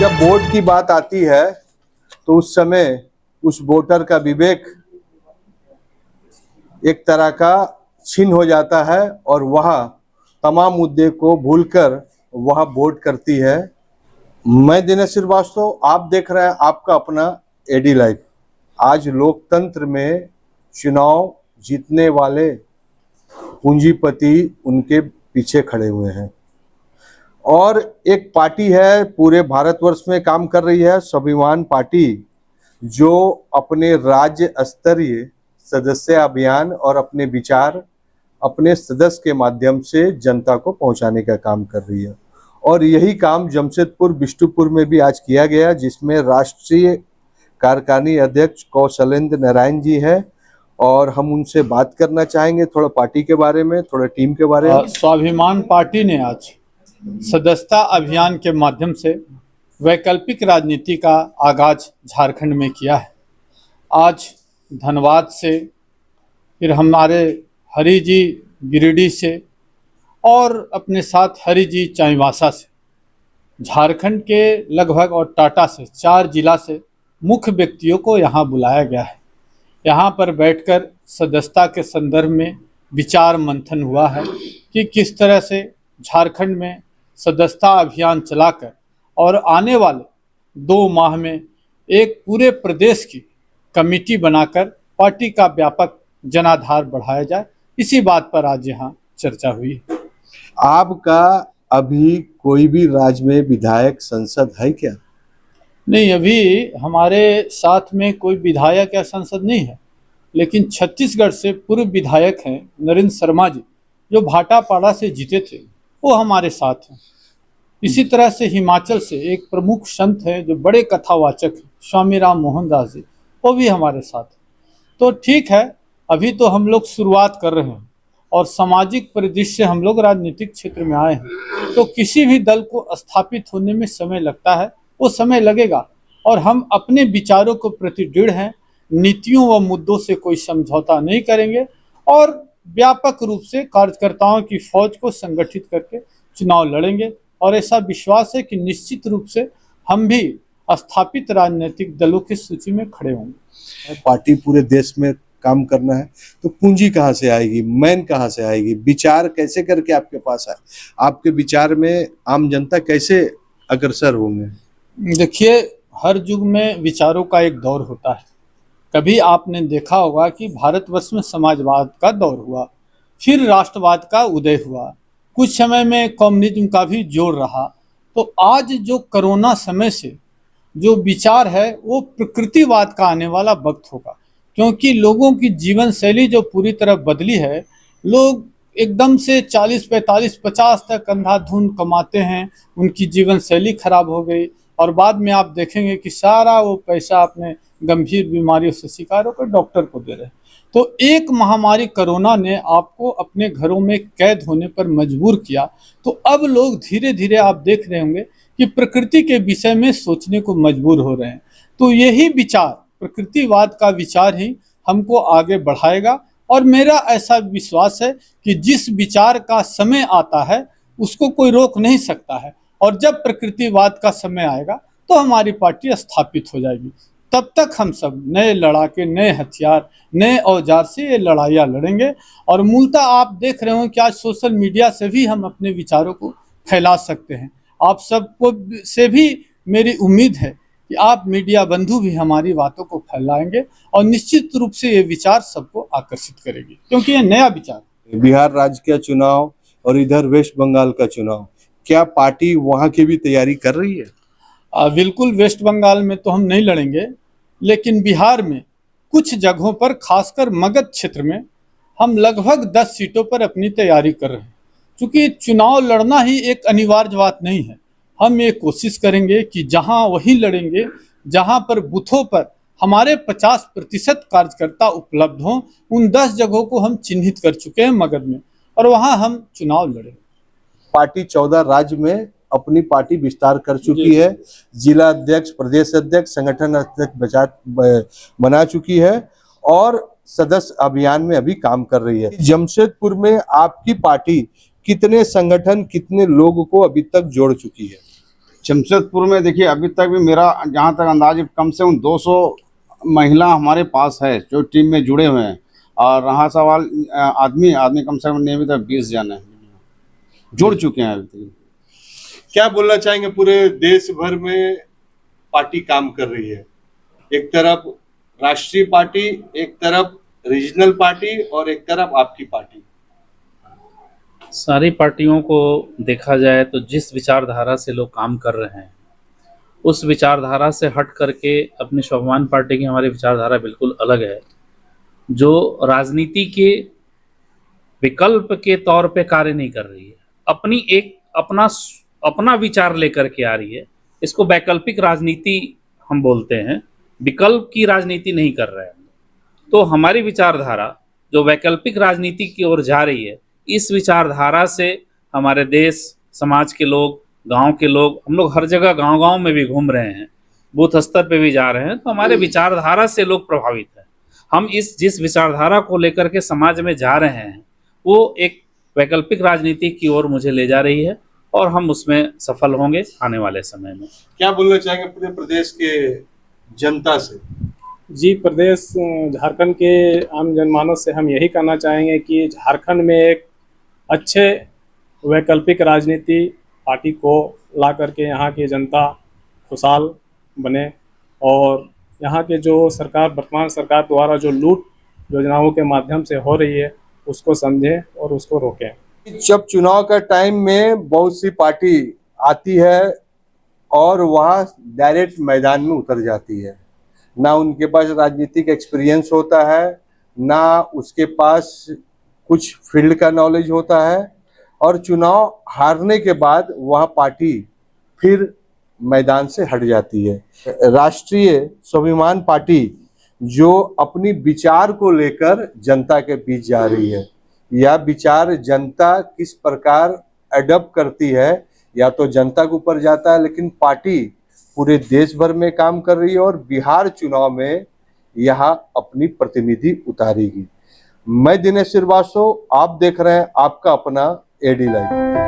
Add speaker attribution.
Speaker 1: जब वोट की बात आती है तो उस समय उस वोटर का विवेक एक तरह का छीन हो जाता है और वह तमाम मुद्दे को भूलकर वह वोट करती है। मैं दिनेश श्रीवास्तव, आप देख रहे हैं आपका अपना एडी लाइव। आज लोकतंत्र में चुनाव जीतने वाले पूंजीपति उनके पीछे खड़े हुए हैं और एक पार्टी है पूरे भारतवर्ष में काम कर रही है, स्वाभिमान पार्टी, जो अपने राज्य स्तरीय सदस्य अभियान और अपने विचार अपने सदस्य के माध्यम से जनता को पहुंचाने का काम कर रही है। और यही काम जमशेदपुर बिष्टुपुर में भी आज किया गया, जिसमें राष्ट्रीय कार्यकारिणी अध्यक्ष कौशलेंद्र नारायण जी हैं और हम उनसे बात करना चाहेंगे थोड़ा पार्टी के बारे में, थोड़ा टीम के बारे में।
Speaker 2: स्वाभिमान पार्टी ने आज सदस्यता अभियान के माध्यम से वैकल्पिक राजनीति का आगाज झारखंड में किया है। आज धनबाद से, फिर हमारे हरि जी गिरिडीह से और अपने साथ हरि जी चाईबासा से, झारखंड के लगभग और टाटा से 4 जिला से मुख्य व्यक्तियों को यहाँ बुलाया गया है। यहाँ पर बैठकर सदस्यता के संदर्भ में विचार मंथन हुआ है कि किस तरह से झारखंड में सदस्यता अभियान चलाकर और आने वाले 2 माह में एक पूरे प्रदेश की कमेटी बनाकर पार्टी का व्यापक जनाधार बढ़ाया जाए, इसी बात पर आज यहाँ चर्चा हुई।
Speaker 1: आपका अभी कोई भी राज्य में विधायक संसद है क्या?
Speaker 2: नहीं, अभी हमारे साथ में कोई विधायक या सांसद नहीं है, लेकिन छत्तीसगढ़ से पूर्व विधायक हैं नरेंद्र शर्मा जी, जो भाटापाड़ा से जीते थे, वो हमारे साथ हैं। इसी तरह से हिमाचल से एक प्रमुख संत हैं जो बड़े कथावाचक हैं, स्वामी राम मोहन दास जी, वो भी हमारे साथ हैं। तो ठीक है, अभी तो हम लोग शुरुआत कर रहे हैं और सामाजिक परिदृश्य से हम लोग राजनीतिक क्षेत्र में आए हैं, तो किसी भी दल को स्थापित होने में समय लगता है, वो समय लगेगा और हम अपने विचारों को प्रति दृढ़ हैं, नीतियों व मुद्दों से कोई समझौता नहीं करेंगे और व्यापक रूप से कार्यकर्ताओं की फौज को संगठित करके चुनाव लड़ेंगे। और ऐसा विश्वास है कि निश्चित रूप से हम भी स्थापित राजनीतिक दलों की सूची में खड़े होंगे।
Speaker 1: पार्टी पूरे देश में काम करना है तो पूंजी कहाँ से आएगी, मैन कहाँ से आएगी, विचार कैसे करके आपके पास आए, आपके विचार में आम जनता कैसे अग्रसर होंगे?
Speaker 2: देखिए, हर युग में विचारों का एक दौर होता है। कभी आपने देखा होगा कि भारतवर्ष में समाजवाद का दौर हुआ, फिर राष्ट्रवाद का उदय हुआ, कुछ समय में कम्युनिज्म का भी जोर रहा। तो आज जो कोरोना समय से जो विचार है वो प्रकृतिवाद का आने वाला वक्त होगा, क्योंकि लोगों की जीवन शैली जो पूरी तरह बदली है। लोग एकदम से 40, 45, 50 तक अंधाधुंध कमाते हैं, उनकी जीवन शैली खराब हो गई और बाद में आप देखेंगे कि सारा वो पैसा अपने गंभीर बीमारियों से शिकार होकर डॉक्टर को दे रहे हैं। तो एक महामारी कोरोना ने आपको अपने घरों में कैद होने पर मजबूर किया। तो अब लोग धीरे धीरे आप देख रहे होंगे कि प्रकृति के विषय में सोचने को मजबूर हो रहे हैं। तो यही विचार, प्रकृतिवाद का विचार ही हमको आगे बढ़ाएगा और मेरा ऐसा विश्वास है कि जिस विचार का समय आता है उसको कोई रोक नहीं सकता है और जब प्रकृतिवाद का समय आएगा तो हमारी पार्टी स्थापित हो जाएगी। तब तक हम सब नए लड़ाके, नए हथियार, नए औजार से ये लड़ाइयाँ लड़ेंगे। और मूलतः आप देख रहे हो कि आज सोशल मीडिया से भी हम अपने विचारों को फैला सकते हैं। आप सबको से भी मेरी उम्मीद है कि आप मीडिया बंधु भी हमारी बातों को फैलाएंगे और निश्चित रूप से ये विचार सबको आकर्षित करेगी, क्योंकि ये नया विचार।
Speaker 1: बिहार राज्य का चुनाव और इधर वेस्ट बंगाल का चुनाव, क्या पार्टी वहाँ की भी तैयारी कर रही है?
Speaker 2: बिल्कुल, वेस्ट बंगाल में तो हम नहीं लड़ेंगे, लेकिन बिहार में कुछ जगहों पर, खासकर मगध क्षेत्र में, हम लगभग 10 सीटों पर अपनी तैयारी कर रहे हैं। क्योंकि चुनाव लड़ना ही एक अनिवार्य बात नहीं है, हम ये कोशिश करेंगे कि जहां वही लड़ेंगे जहां पर बूथों पर हमारे 50% कार्यकर्ता उपलब्ध हों। उन 10 जगहों को हम चिन्हित कर चुके हैं मगध में, और वहां हम चुनाव लड़ेंगे।
Speaker 1: पार्टी 14 राज्य में अपनी पार्टी विस्तार कर चुकी है, जिला अध्यक्ष, प्रदेश अध्यक्ष, संगठन अध्यक्ष बना चुकी है और सदस्य अभियान में अभी काम कर रही है। जमशेदपुर में आपकी पार्टी कितने संगठन, कितने लोगों को अभी तक जोड़ चुकी है?
Speaker 3: जमशेदपुर में देखिए अभी तक भी मेरा जहाँ तक अंदाज है, कम से कम 200 महिला हमारे पास है जो टीम में जुड़े हुए हैं। और रहा सवाल आदमी कम से कम नियमित 20 जन है जुड़ चुके हैं अभी तक।
Speaker 1: क्या बोलना चाहेंगे? पूरे देश भर में पार्टी काम कर रही है, एक तरफ राष्ट्रीय पार्टी, एक तरफ रीजनल पार्टी और एक तरफ आपकी पार्टी।
Speaker 4: सारी पार्टियों को देखा जाए तो जिस विचारधारा से लोग काम कर रहे हैं उस विचारधारा से हट करके अपनी स्वाभिमान पार्टी की हमारी विचारधारा बिल्कुल अलग है, जो राजनीति के विकल्प के तौर पे कार्य नहीं कर रही है, अपनी एक अपना विचार लेकर के आ रही है। इसको वैकल्पिक राजनीति हम बोलते हैं, विकल्प की राजनीति नहीं कर रहे हैं। तो हमारी विचारधारा जो वैकल्पिक राजनीति की ओर जा रही है, इस विचारधारा से हमारे देश समाज के लोग, गांव के लोग, हम लोग हर जगह गांव-गांव में भी घूम रहे हैं, बूथ स्तर पे भी जा रहे हैं, तो हमारे विचारधारा से लोग प्रभावित हैं। हम जिस विचारधारा को लेकर के समाज में जा रहे हैं वो एक वैकल्पिक राजनीति की ओर मुझे ले जा रही है और हम उसमें सफल होंगे आने वाले समय में।
Speaker 1: क्या बोलना चाहेंगे पूरे प्रदेश के जनता से?
Speaker 5: जी, प्रदेश झारखंड के आम जनमानस से हम यही कहना चाहेंगे कि झारखंड में एक अच्छे वैकल्पिक राजनीति पार्टी को ला करके यहाँ की जनता खुशहाल बने और यहाँ के जो सरकार, वर्तमान सरकार द्वारा जो लूट योजनाओं के माध्यम से हो रही है उसको समझें और उसको रोकें।
Speaker 1: जब चुनाव का टाइम में बहुत सी पार्टी आती है और वह डायरेक्ट मैदान में उतर जाती है, ना उनके पास राजनीतिक एक्सपीरियंस होता है, ना उसके पास कुछ फील्ड का नॉलेज होता है, और चुनाव हारने के बाद वह पार्टी फिर मैदान से हट जाती है। राष्ट्रीय स्वाभिमान पार्टी जो अपनी विचार को लेकर जनता के बीच जा रही है, यह विचार जनता किस प्रकार अडॉप्ट करती है या तो जनता के ऊपर जाता है, लेकिन पार्टी पूरे देश भर में काम कर रही है और बिहार चुनाव में यहाँ अपनी प्रतिनिधि उतारेगी। मैं दिनेश श्रीवास्तव, आप देख रहे हैं आपका अपना एडी लाइव।